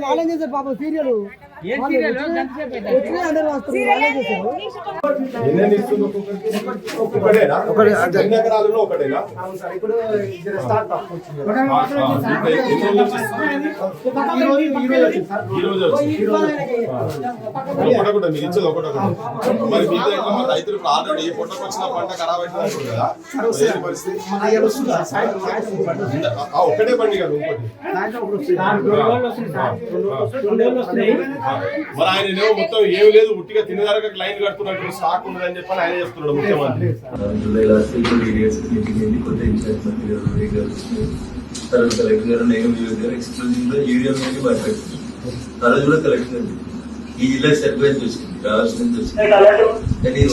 వాళ్ళేం చేశారు పాపం సీరియల్ రైతులకు ఆల్రెడీ పొట్టకొచ్చిన పంట ఖరాబ్ అవుతుంది కదా ఒకటే బండి కదా మరి ఆయన మొత్తం ఏమి లేదు ఉట్టిగా తినేదాకా లైన్ కడుతున్నట్టు స్టాక్ ఉండదని చెప్పి ఆయన చెప్తున్నాడు ముఖ్యమంత్రి.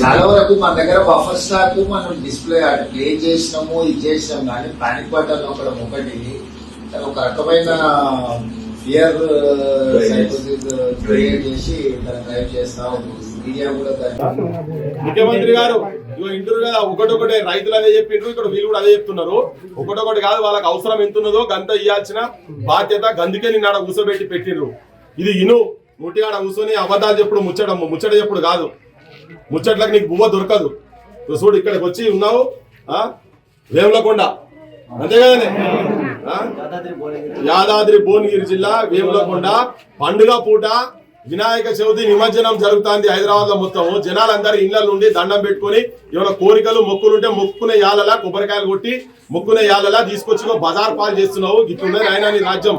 చాలా వరకు మన దగ్గర బఫర్ స్టాక్ మనం డిస్ప్లే ప్లే చేసినాము ఇది చేసినాం కానీ పానిక్ బటన్ ఒకటి ఒక రకమైన ఫియర్ క్రియేట్ చేసి డ్రైవ్ చేస్తా మీడియా కూడా. ముఖ్యమంత్రి గారు ఇగో ఇంటారు కదా ఒకటొకటే రైతులు అదే చెప్పిండ్రు, ఇక్కడ వీళ్ళు కూడా అదే చెప్తున్నారు. ఒకటొకటి కాదు, వాళ్ళకి అవసరం ఎంత ఉన్నదో గంత ఇవ్వాల్సిన బాధ్యత గందుకే నిన్న ఆడ కూసోబెట్టి పెట్టిండ్రు. ఇది ఇను ముట్టిగాడ కూర్చొని అబద్ధాలు చెప్పుడు ముచ్చట చెప్పుడు కాదు. ముచ్చట్లకు నీకు బువ్వ దొరకదు. చూడు ఇక్కడికి వచ్చి ఉన్నావు వేములకొండ, అంతే కదనే యాదాద్రి భువనగిరి జిల్లా వేములకొండ పండుగ పూట వినాయక చవితి నిమజ్జనం జరుగుతుంది హైదరాబాద్ లో. మొత్తం జనాలందరూ ఇళ్ల నుండి దండం పెట్టుకుని ఏమైనా కోరికలు మొక్కులుంటే మొక్కునే యాలలా కొబ్బరికాయలు కొట్టి మొక్కునే యాలలా తీసుకొచ్చి బజార్ పాలు చేస్తున్నావు. ఇట్లుండే ఆయన నీ రాజ్యం.